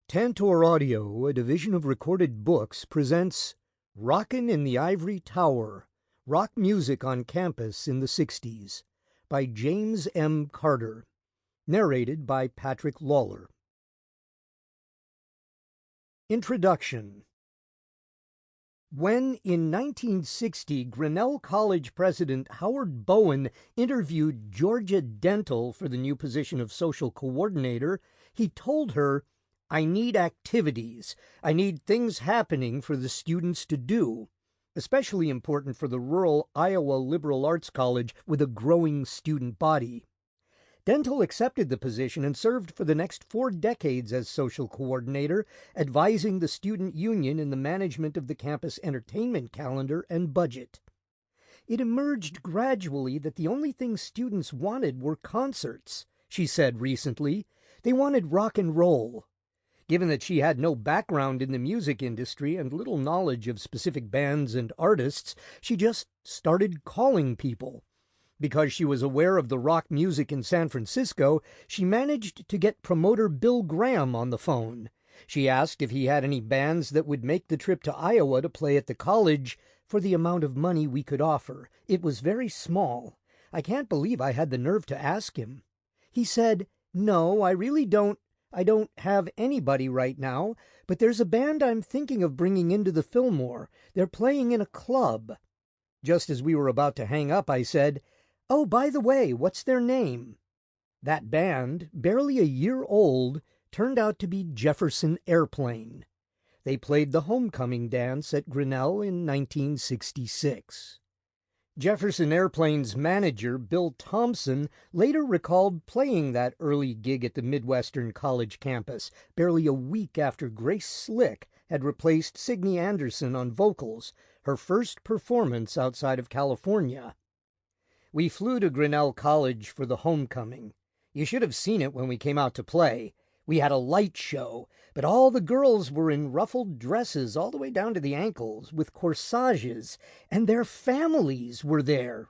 Tantor Audio, a division of Recorded Books, presents Rockin' in the Ivory Tower, Rock Music on Campus in the 60s, by James M. Carter, narrated by Patrick Lawlor. Introduction. When, in 1960, Grinnell College President Howard Bowen interviewed Georgia Dental for the new position of social coordinator, he told her, "I need activities. I need things happening for the students to do," especially important for the rural Iowa Liberal Arts College with a growing student body. Dental accepted the position and served for the next 4 decades as social coordinator, advising the student union in the management of the campus entertainment calendar and budget. It emerged gradually that the only things students wanted were concerts, she said recently. They wanted rock and roll. Given that she had no background in the music industry and little knowledge of specific bands and artists, she just started calling people. Because she was aware of the rock music in San Francisco, she managed to get promoter Bill Graham on the phone. She asked if he had any bands that would make the trip to Iowa to play at the college for the amount of money we could offer. It was very small. I can't believe I had the nerve to ask him. He said, "No, I really don't have anybody right now, but there's a band I'm thinking of bringing into the Fillmore. They're playing in a club." Just as we were about to hang up, I said, "Oh, by the way, what's their name?" That band, barely a year old, turned out to be Jefferson Airplane. They played the homecoming dance at Grinnell in 1966. Jefferson Airplane's manager, Bill Thompson, later recalled playing that early gig at the Midwestern College campus, barely a week after Grace Slick had replaced Signe Anderson on vocals, her first performance outside of California. "We flew to Grinnell College for the homecoming. You should have seen it when we came out to play. We had a light show, but all the girls were in ruffled dresses all the way down to the ankles with corsages, and their families were there.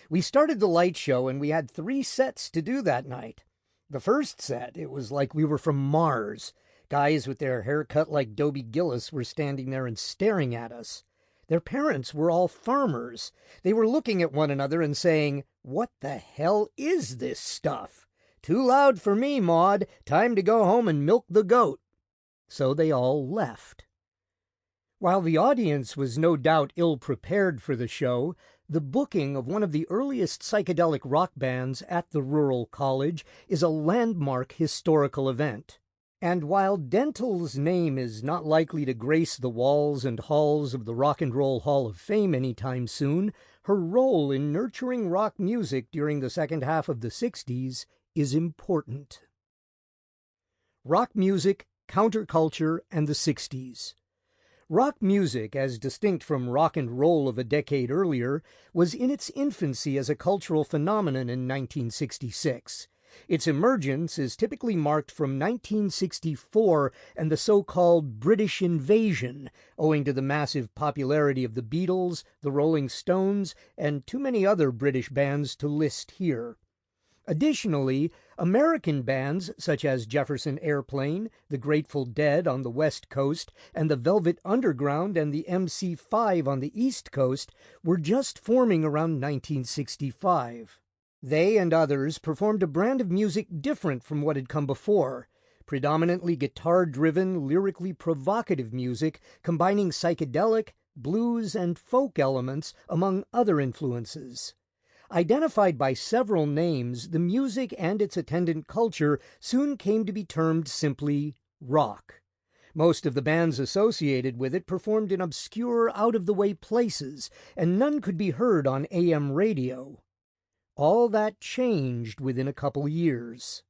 We started the light show, and we had 3 sets to do that night. The first set, it was like we were from Mars. Guys with their hair cut like Dobie Gillis were standing there and staring at us. Their parents were all farmers. They were looking at one another and saying, 'What the hell is this stuff? Too loud for me, Maud. Time to go home and milk the goat.' So they all left." While the audience was no doubt ill-prepared for the show, the booking of one of the earliest psychedelic rock bands at the rural college is a landmark historical event. And while Dental's name is not likely to grace the walls and halls of the Rock and Roll Hall of Fame anytime soon, her role in nurturing rock music during the second half of the 60s is important. Rock music, counterculture, and the 60s. Rock music, as distinct from rock and roll of a decade earlier, was in its infancy as a cultural phenomenon in 1966. Its emergence is typically marked from 1964 and the so-called British Invasion, owing to the massive popularity of the Beatles, the Rolling Stones, and too many other British bands to list here. Additionally, American bands such as Jefferson Airplane, the Grateful Dead on the West Coast, and the Velvet Underground and the MC5 on the East Coast were just forming around 1965. They and others performed a brand of music different from what had come before, predominantly guitar-driven, lyrically provocative music combining psychedelic, blues, and folk elements, among other influences. Identified by several names, the music and its attendant culture soon came to be termed simply rock. Most of the bands associated with it performed in obscure, out-of-the-way places, and none could be heard on AM radio. All that changed within a couple years.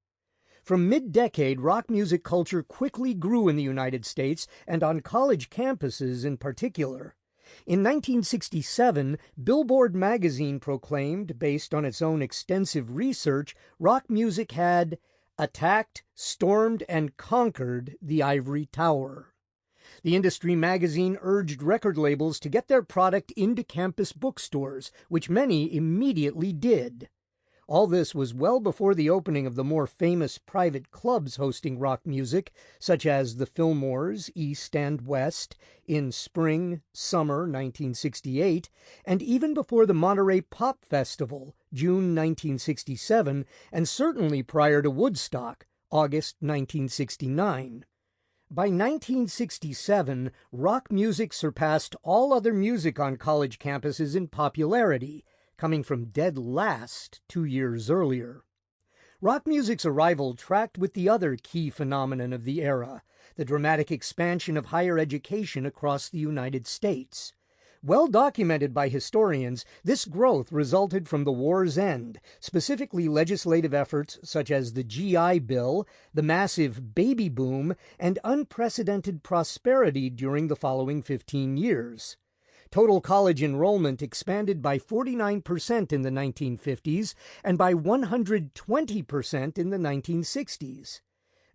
From mid-decade, rock music culture quickly grew in the United States, and on college campuses in particular. In 1967, Billboard magazine proclaimed, based on its own extensive research, rock music had attacked, stormed, and conquered the ivory tower. The industry magazine urged record labels to get their product into campus bookstores, which many immediately did. All this was well before the opening of the more famous private clubs hosting rock music, such as the Fillmore's East and West, in spring, summer 1968, and even before the Monterey Pop Festival, June 1967, and certainly prior to Woodstock, August 1969. By 1967, rock music surpassed all other music on college campuses in popularity, coming from dead last 2 years earlier. Rock music's arrival tracked with the other key phenomenon of the era, the dramatic expansion of higher education across the United States. Well documented by historians, this growth resulted from the war's end, specifically legislative efforts such as the GI Bill, the massive baby boom, and unprecedented prosperity during the following 15 years. Total college enrollment expanded by 49% in the 1950s and by 120% in the 1960s.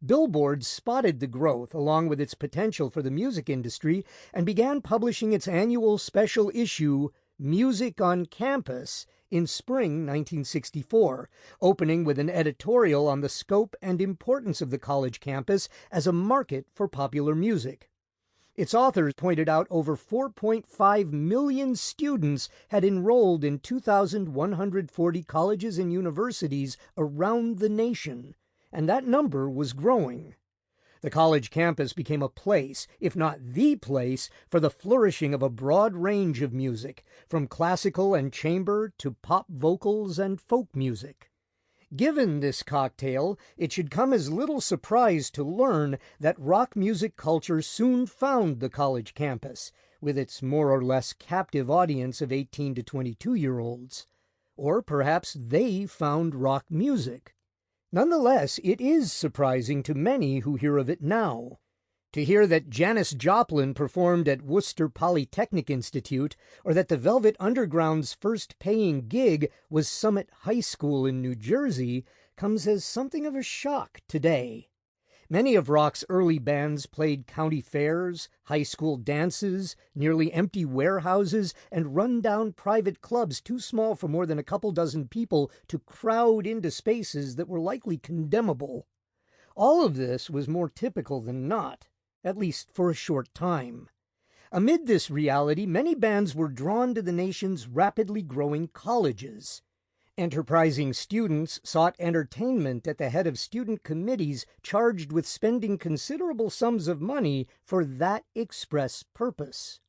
Billboard spotted the growth along with its potential for the music industry and began publishing its annual special issue, Music on Campus, in spring 1964, opening with an editorial on the scope and importance of the college campus as a market for popular music. Its authors pointed out over 4.5 million students had enrolled in 2,140 colleges and universities around the nation, and that number was growing. The college campus became a place, if not the place, for the flourishing of a broad range of music, from classical and chamber to pop vocals and folk music. Given this cocktail, it should come as little surprise to learn that rock music culture soon found the college campus, with its more or less captive audience of 18 to 22-year-olds. Or perhaps they found rock music. Nonetheless, it is surprising to many who hear of it now. To hear that Janis Joplin performed at Worcester Polytechnic Institute, or that the Velvet Underground's first paying gig was Summit High School in New Jersey, comes as something of a shock today. Many of rock's early bands played county fairs, high school dances, nearly empty warehouses, and run-down private clubs too small for more than a couple dozen people to crowd into spaces that were likely condemnable. All of this was more typical than not, at least for a short time. Amid this reality, many bands were drawn to the nation's rapidly growing colleges. Enterprising students sought entertainment at the head of student committees charged with spending considerable sums of money for that express purpose.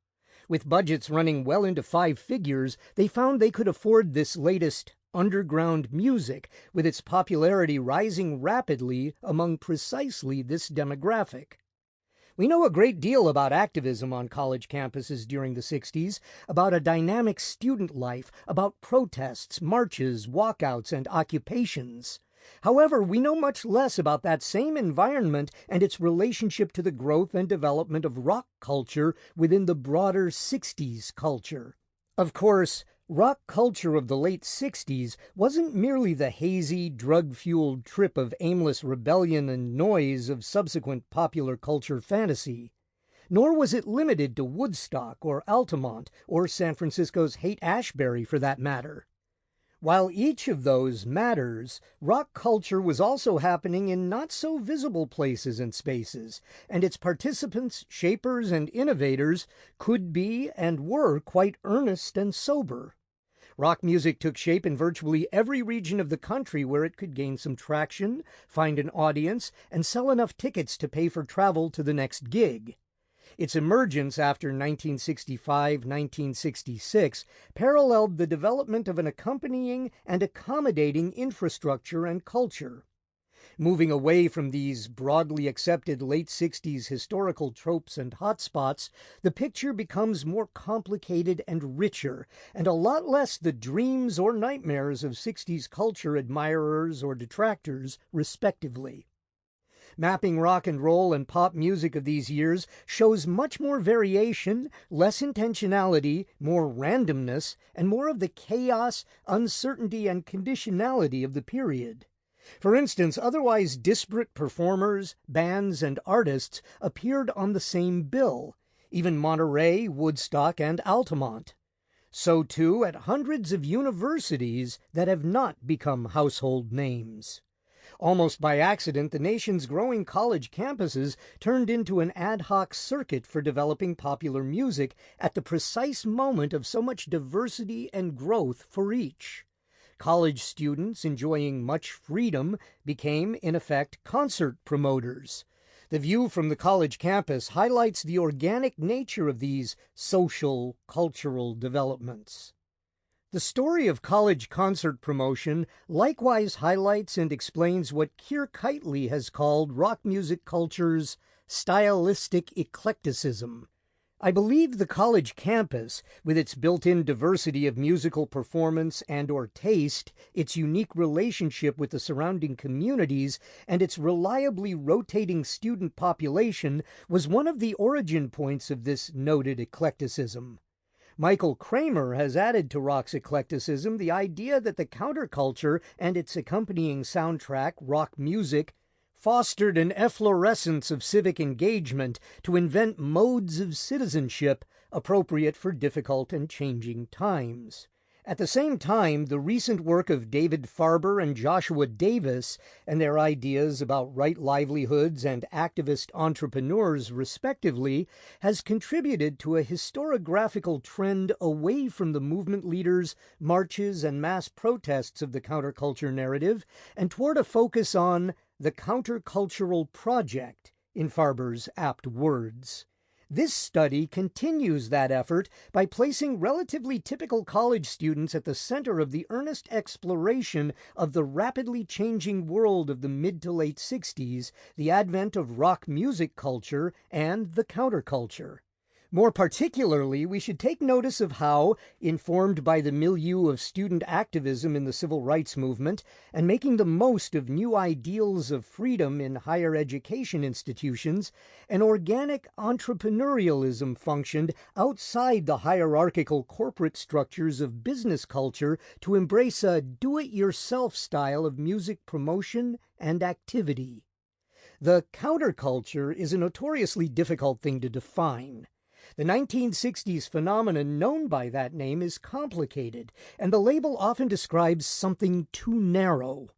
With budgets running well into 5 figures, they found they could afford this latest underground music, with its popularity rising rapidly among precisely this demographic. We know a great deal about activism on college campuses during the 60s, about a dynamic student life, about protests, marches, walkouts, and occupations. However, we know much less about that same environment and its relationship to the growth and development of rock culture within the broader 60s culture. Of course, rock culture of the late 60s wasn't merely the hazy, drug-fueled trip of aimless rebellion and noise of subsequent popular culture fantasy. Nor was it limited to Woodstock or Altamont or San Francisco's Haight-Ashbury for that matter. While each of those matters, rock culture was also happening in not-so-visible places and spaces, and its participants, shapers, and innovators could be and were quite earnest and sober. Rock music took shape in virtually every region of the country where it could gain some traction, find an audience, and sell enough tickets to pay for travel to the next gig. Its emergence after 1965-1966 paralleled the development of an accompanying and accommodating infrastructure and culture. Moving away from these broadly accepted late 60s historical tropes and hotspots, the picture becomes more complicated and richer, and a lot less the dreams or nightmares of 60s culture admirers or detractors, respectively. Mapping rock and roll and pop music of these years shows much more variation, less intentionality, more randomness, and more of the chaos, uncertainty, and conditionality of the period. For instance, otherwise disparate performers, bands, and artists appeared on the same bill, even Monterey, Woodstock, and Altamont. So too at hundreds of universities that have not become household names. Almost by accident, the nation's growing college campuses turned into an ad hoc circuit for developing popular music at the precise moment of so much diversity and growth for each. College students enjoying much freedom became, in effect, concert promoters. The view from the college campus highlights the organic nature of these social, cultural developments. The story of college concert promotion likewise highlights and explains what Keir Keightley has called rock music culture's stylistic eclecticism. I believe the college campus, with its built-in diversity of musical performance and/or taste, its unique relationship with the surrounding communities, and its reliably rotating student population, was one of the origin points of this noted eclecticism. Michael Kramer has added to rock's eclecticism the idea that the counterculture and its accompanying soundtrack, rock music, fostered an efflorescence of civic engagement to invent modes of citizenship appropriate for difficult and changing times. At the same time, the recent work of David Farber and Joshua Davis and their ideas about right livelihoods and activist entrepreneurs, respectively, has contributed to a historiographical trend away from the movement leaders, marches, and mass protests of the counterculture narrative and toward a focus on the countercultural project, in Farber's apt words. This study continues that effort by placing relatively typical college students at the center of the earnest exploration of the rapidly changing world of the mid to late 60s, the advent of rock music culture, and the counterculture. More particularly, we should take notice of how, informed by the milieu of student activism in the civil rights movement, and making the most of new ideals of freedom in higher education institutions, an organic entrepreneurialism functioned outside the hierarchical corporate structures of business culture to embrace a do-it-yourself style of music promotion and activity. The counterculture is a notoriously difficult thing to define. The 1960s phenomenon known by that name is complicated, and the label often describes something too narrow.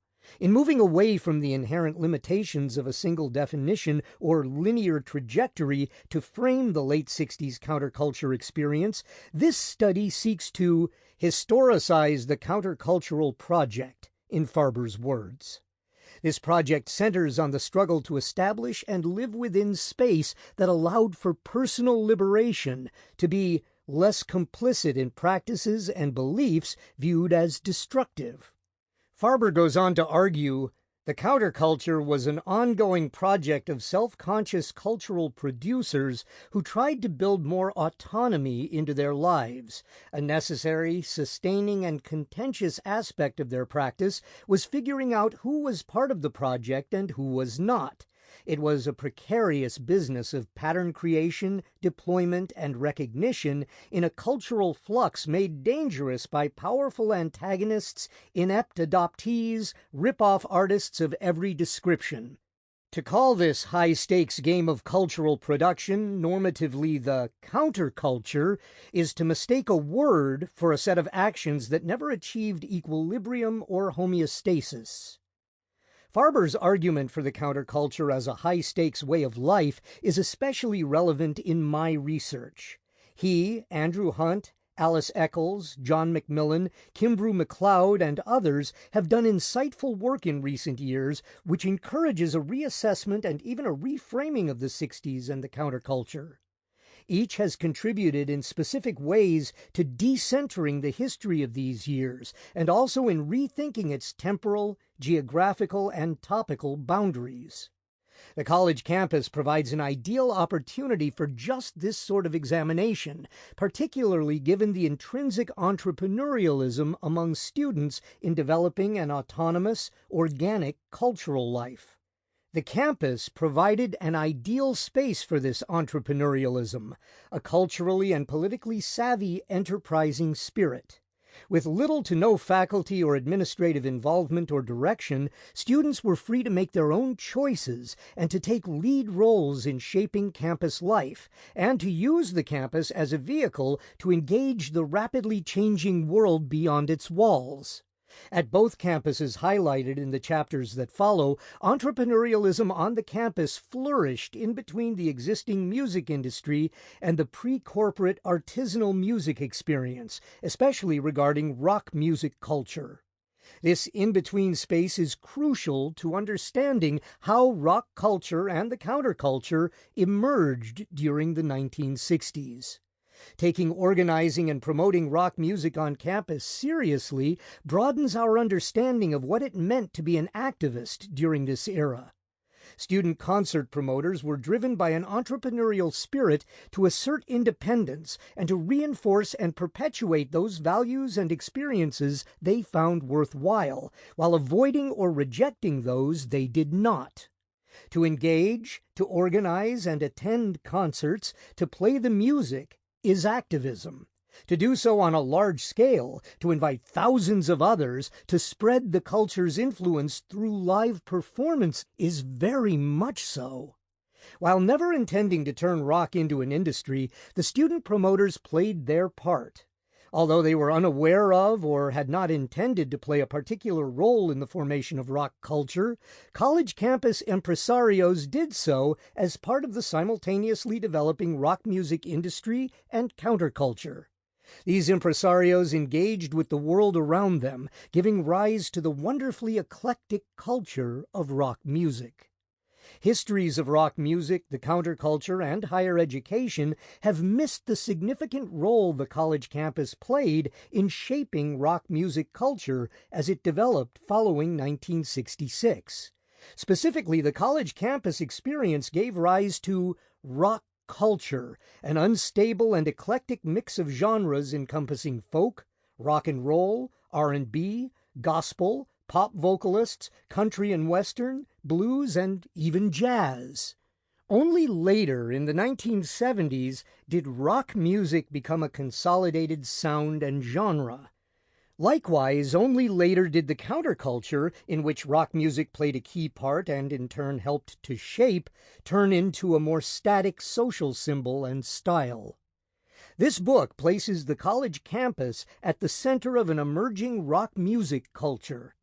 In moving away from the inherent limitations of a single definition or linear trajectory to frame the late 60s counterculture experience, this study seeks to historicize the countercultural project, in Farber's words. This project centers on the struggle to establish and live within space that allowed for personal liberation, to be less complicit in practices and beliefs viewed as destructive. Farber goes on to argue, the counterculture was an ongoing project of self-conscious cultural producers who tried to build more autonomy into their lives. A necessary, sustaining, and contentious aspect of their practice was figuring out who was part of the project and who was not. It was a precarious business of pattern creation, deployment, and recognition in a cultural flux made dangerous by powerful antagonists, inept adoptees, rip-off artists of every description. To call this high-stakes game of cultural production normatively the counterculture is to mistake a word for a set of actions that never achieved equilibrium or homeostasis. Farber's argument for the counterculture as a high-stakes way of life is especially relevant in my research. He, Andrew Hunt, Alice Eccles, John McMillan, Kimbrew MacLeod, and others have done insightful work in recent years which encourages a reassessment and even a reframing of the 60s and the counterculture. Each has contributed in specific ways to decentering the history of these years, and also in rethinking its temporal, geographical, and topical boundaries. The college campus provides an ideal opportunity for just this sort of examination, particularly given the intrinsic entrepreneurialism among students in developing an autonomous, organic cultural life. The campus provided an ideal space for this entrepreneurialism, a culturally and politically savvy, enterprising spirit. With little to no faculty or administrative involvement or direction, students were free to make their own choices and to take lead roles in shaping campus life, and to use the campus as a vehicle to engage the rapidly changing world beyond its walls. At both campuses highlighted in the chapters that follow, entrepreneurialism on the campus flourished in between the existing music industry and the pre-corporate artisanal music experience, especially regarding rock music culture. This in-between space is crucial to understanding how rock culture and the counterculture emerged during the 1960s. Taking organizing and promoting rock music on campus seriously broadens our understanding of what it meant to be an activist during this era. Student concert promoters were driven by an entrepreneurial spirit to assert independence and to reinforce and perpetuate those values and experiences they found worthwhile, while avoiding or rejecting those they did not. To engage, to organize and attend concerts, to play the music, is activism. To do so on a large scale, to invite thousands of others, to spread the culture's influence through live performance is very much so. While never intending to turn rock into an industry, the student promoters played their part. Although they were unaware of or had not intended to play a particular role in the formation of rock culture, college campus impresarios did so as part of the simultaneously developing rock music industry and counterculture. These impresarios engaged with the world around them, giving rise to the wonderfully eclectic culture of rock music. Histories of rock music, the counterculture, and higher education have missed the significant role the college campus played in shaping rock music culture as it developed following 1966. Specifically, the college campus experience gave rise to rock culture, an unstable and eclectic mix of genres encompassing folk, rock and roll, R&B, gospel, pop vocalists, country and western, blues, and even jazz. Only later, in the 1970s, did rock music become a consolidated sound and genre. Likewise, only later did the counterculture, in which rock music played a key part and in turn helped to shape, turn into a more static social symbol and style. This book places the college campus at the center of an emerging rock music culture.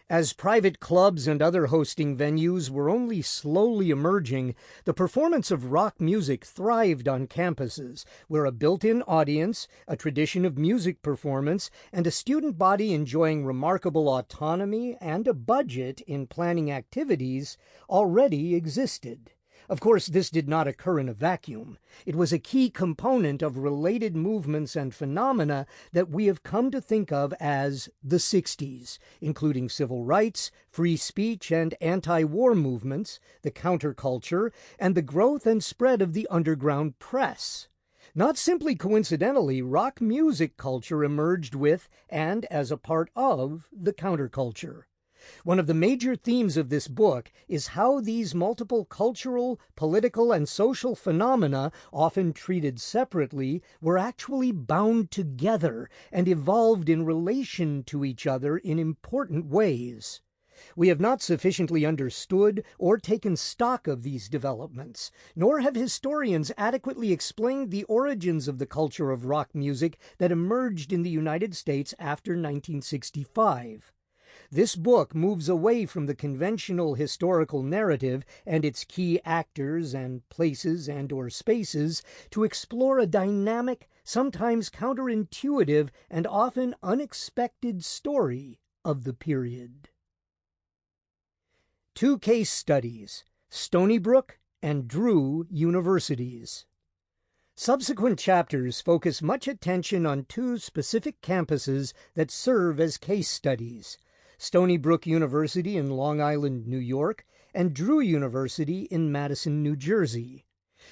As private clubs and other hosting venues were only slowly emerging, the performance of rock music thrived on campuses, where a built-in audience, a tradition of music performance, and a student body enjoying remarkable autonomy and a budget in planning activities already existed. Of course, this did not occur in a vacuum. It was a key component of related movements and phenomena that we have come to think of as the Sixties, including civil rights, free speech, and anti-war movements, the counterculture, and the growth and spread of the underground press. Not simply coincidentally, rock music culture emerged with and as a part of the counterculture. One of the major themes of this book is how these multiple cultural, political, and social phenomena, often treated separately, were actually bound together and evolved in relation to each other in important ways. We have not sufficiently understood or taken stock of these developments, nor have historians adequately explained the origins of the culture of rock music that emerged in the United States after 1965. This book moves away from the conventional historical narrative and its key actors and places and/or spaces to explore a dynamic, sometimes counterintuitive, and often unexpected story of the period. Two case studies, Stony Brook and Drew universities. Subsequent chapters focus much attention on two specific campuses that serve as case studies: Stony Brook University in Long Island, New York, and Drew University in Madison, New Jersey.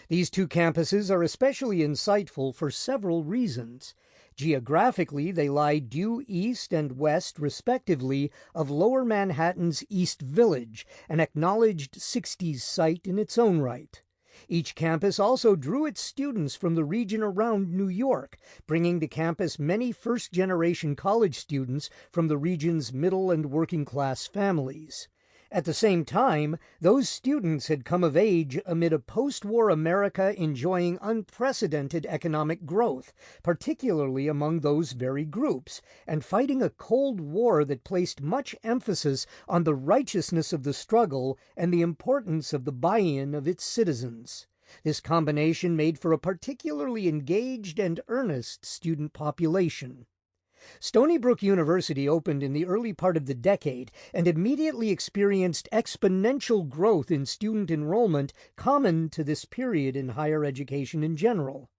These two campuses are especially insightful for several reasons. Geographically, they lie due east and west, respectively, of Lower Manhattan's East Village, an acknowledged Sixties site in its own right. Each campus also drew its students from the region around New York, bringing to campus many first-generation college students from the region's middle and working-class families. At the same time, those students had come of age amid a post-war America enjoying unprecedented economic growth, particularly among those very groups, and fighting a Cold War that placed much emphasis on the righteousness of the struggle and the importance of the buy-in of its citizens. This combination made for a particularly engaged and earnest student population. Stony Brook University opened in the early part of the decade and immediately experienced exponential growth in student enrollment common to this period in higher education in general.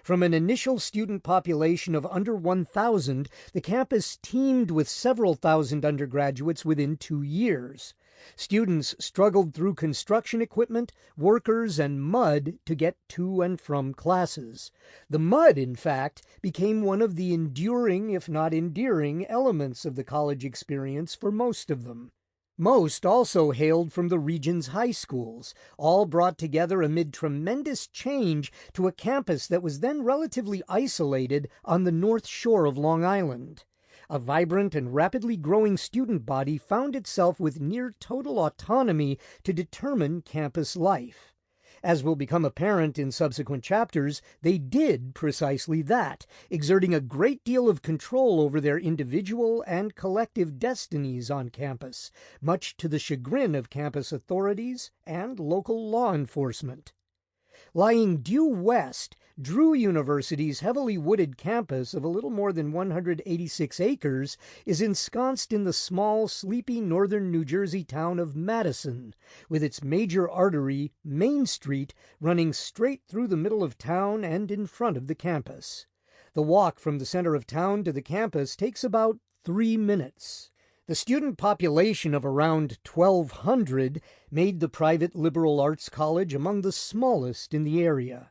From an initial student population of under 1,000, the campus teemed with several thousand undergraduates within 2 years. Students struggled through construction equipment, workers, and mud to get to and from classes. The mud, in fact, became one of the enduring, if not endearing, elements of the college experience for most of them. Most also hailed from the region's high schools, all brought together amid tremendous change to a campus that was then relatively isolated on the North Shore of Long Island. A vibrant and rapidly growing student body found itself with near total autonomy to determine campus life. As will become apparent in subsequent chapters, they did precisely that, exerting a great deal of control over their individual and collective destinies on campus, much to the chagrin of campus authorities and local law enforcement. Lying due west, Drew University's heavily wooded campus of a little more than 186 acres is ensconced in the small, sleepy northern New Jersey town of Madison, with its major artery, Main Street, running straight through the middle of town and in front of the campus. The walk from the center of town to the campus takes about 3 minutes. The student population of around 1,200 made the private liberal arts college among the smallest in the area.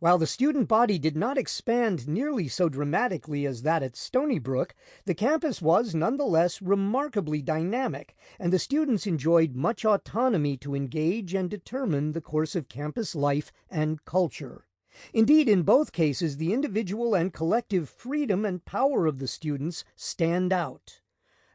While the student body did not expand nearly so dramatically as that at Stony Brook, the campus was nonetheless remarkably dynamic, and the students enjoyed much autonomy to engage and determine the course of campus life and culture. Indeed, in both cases, the individual and collective freedom and power of the students stand out.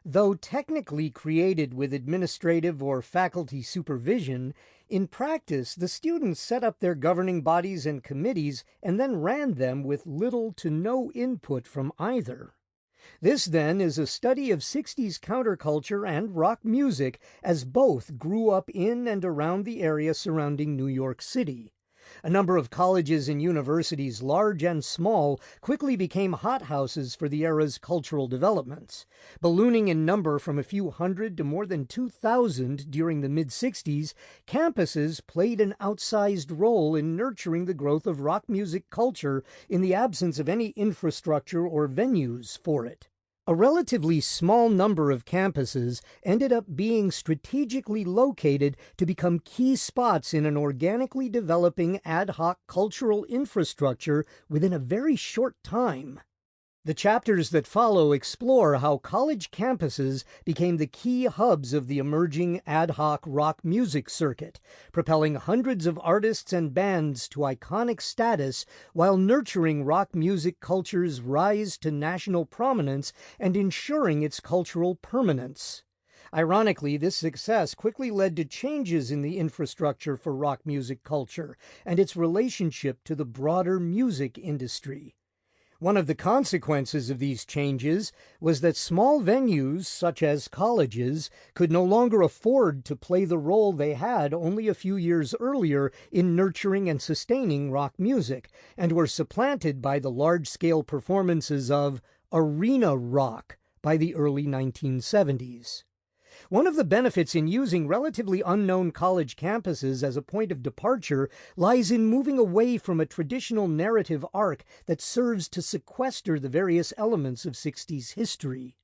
Though technically created with administrative or faculty supervision, in practice the students set up their governing bodies and committees and then ran them with little to no input from either. This, then, is a study of 60s counterculture and rock music as both grew up in and around the area surrounding New York City. A number of colleges and universities, large and small, quickly became hothouses for the era's cultural developments. Ballooning in number from a few hundred to more than 2,000 during the mid-60s, campuses played an outsized role in nurturing the growth of rock music culture in the absence of any infrastructure or venues for it. A relatively small number of campuses ended up being strategically located to become key spots in an organically developing ad hoc cultural infrastructure within a very short time. The chapters that follow explore how college campuses became the key hubs of the emerging ad hoc rock music circuit, propelling hundreds of artists and bands to iconic status while nurturing rock music culture's rise to national prominence and ensuring its cultural permanence. Ironically, this success quickly led to changes in the infrastructure for rock music culture and its relationship to the broader music industry. One of the consequences of these changes was that small venues, such as colleges, could no longer afford to play the role they had only a few years earlier in nurturing and sustaining rock music, and were supplanted by the large-scale performances of arena rock by the early 1970s. One of the benefits in using relatively unknown college campuses as a point of departure lies in moving away from a traditional narrative arc that serves to sequester the various elements of 60s history.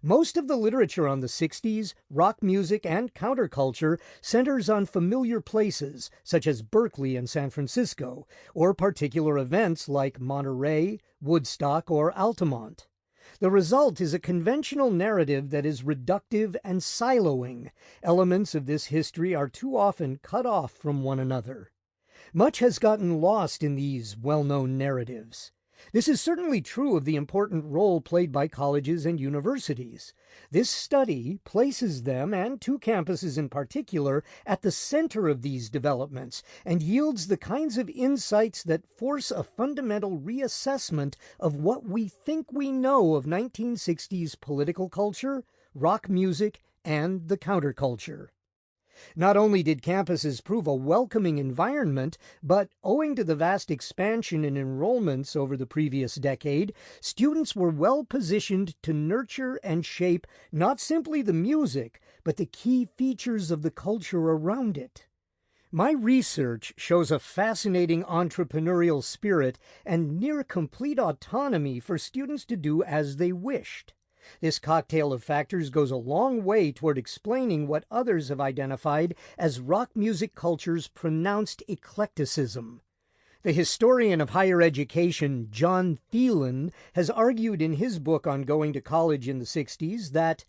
Most of the literature on the 60s, rock music, and counterculture centers on familiar places, such as Berkeley and San Francisco, or particular events like Monterey, Woodstock, or Altamont. The result is a conventional narrative that is reductive and siloing. Elements of this history are too often cut off from one another. Much has gotten lost in these well-known narratives. This is certainly true of the important role played by colleges and universities. This study places them, and two campuses in particular, at the center of these developments and yields the kinds of insights that force a fundamental reassessment of what we think we know of 1960s political culture, rock music, and the counterculture. Not only did campuses prove a welcoming environment, but owing to the vast expansion in enrollments over the previous decade, students were well positioned to nurture and shape not simply the music, but the key features of the culture around it. My research shows a fascinating entrepreneurial spirit and near complete autonomy for students to do as they wished. This cocktail of factors goes a long way toward explaining what others have identified as rock music culture's pronounced eclecticism. The historian of higher education, John Thielen, has argued in his book on going to college in the 60s that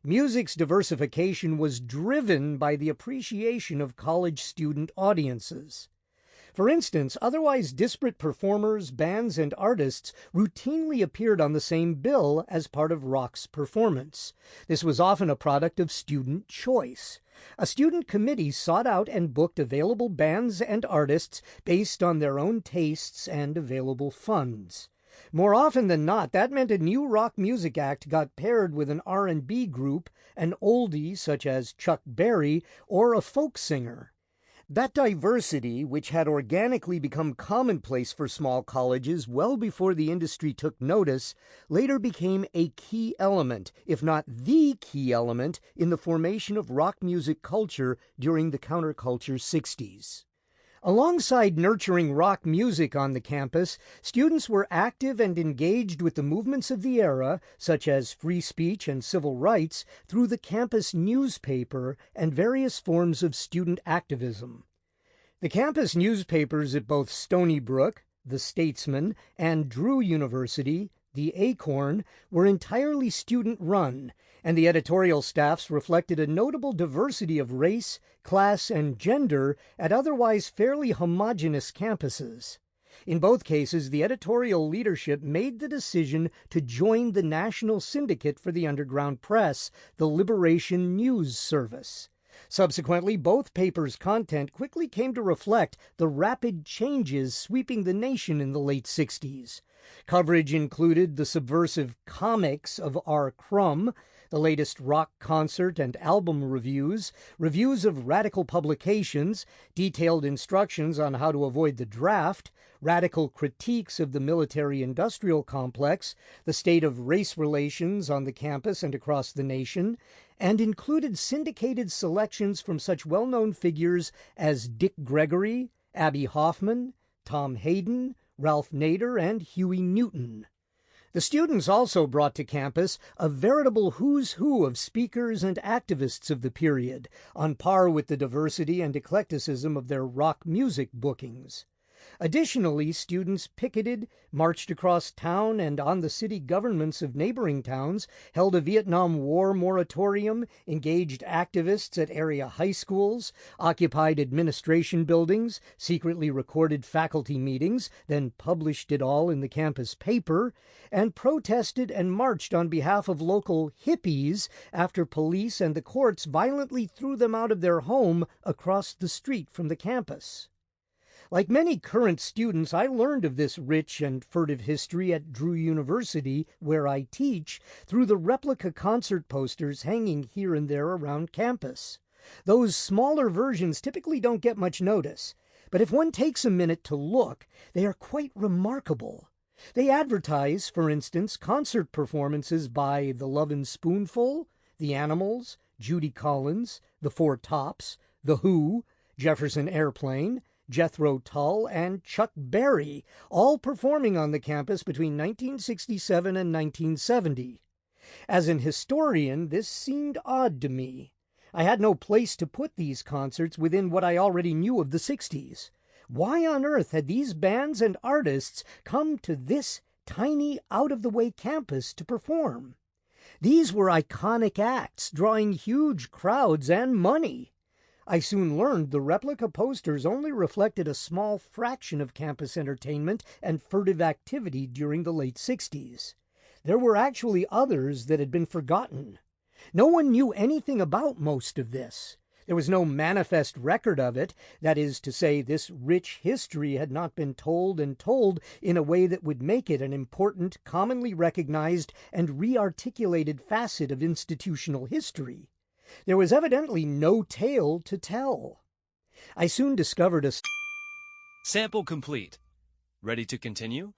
music's diversification was driven by the appreciation of college student audiences. For instance, otherwise disparate performers, bands, and artists routinely appeared on the same bill as part of rock's performance. This was often a product of student choice. A student committee sought out and booked available bands and artists based on their own tastes and available funds. More often than not, that meant a new rock music act got paired with an R&B group, an oldie such as Chuck Berry, or a folk singer. That diversity, which had organically become commonplace for small colleges well before the industry took notice, later became a key element, if not the key element, in the formation of rock music culture during the counterculture 60s. Alongside nurturing rock music on the campus, students were active and engaged with the movements of the era, such as free speech and civil rights, through the campus newspaper and various forms of student activism. The campus newspapers at both Stony Brook, the Statesman, and Drew University, the Acorn, were entirely student-run, and the editorial staffs reflected a notable diversity of race, class, and gender at otherwise fairly homogeneous campuses. In both cases, the editorial leadership made the decision to join the National Syndicate for the Underground Press, the Liberation News Service. Subsequently, both papers' content quickly came to reflect the rapid changes sweeping the nation in the late 60s. Coverage included the subversive comics of R. Crumb, the latest rock concert and album reviews, reviews of radical publications, detailed instructions on how to avoid the draft, radical critiques of the military-industrial complex, the state of race relations on the campus and across the nation, and included syndicated selections from such well-known figures as Dick Gregory, Abby Hoffman, Tom Hayden, Ralph Nader, and Huey Newton. The students also brought to campus a veritable who's who of speakers and activists of the period, on par with the diversity and eclecticism of their rock music bookings. Additionally, students picketed, marched across town and on the city governments of neighboring towns, held a Vietnam War moratorium, engaged activists at area high schools, occupied administration buildings, secretly recorded faculty meetings, then published it all in the campus paper, and protested and marched on behalf of local hippies after police and the courts violently threw them out of their home across the street from the campus. Like many current students, I learned of this rich and furtive history at Drew University, where I teach, through the replica concert posters hanging here and there around campus. Those smaller versions typically don't get much notice, but if one takes a minute to look, they are quite remarkable. They advertise, for instance, concert performances by The Lovin' Spoonful, The Animals, Judy Collins, The Four Tops, The Who, Jefferson Airplane, Jethro Tull, and Chuck Berry, all performing on the campus between 1967 and 1970. As an historian, this seemed odd to me. I had no place to put these concerts within what I already knew of the 60s. Why on earth had these bands and artists come to this tiny, out-of-the-way campus to perform? These were iconic acts, drawing huge crowds and money. I soon learned the replica posters only reflected a small fraction of campus entertainment and furtive activity during the late 60s. There were actually others that had been forgotten. No one knew anything about most of this. There was no manifest record of it. That is to say, this rich history had not been told in a way that would make it an important, commonly recognized, and re-articulated facet of institutional history. There was evidently no tale to tell. I soon discovered a... Sample complete. Ready to continue?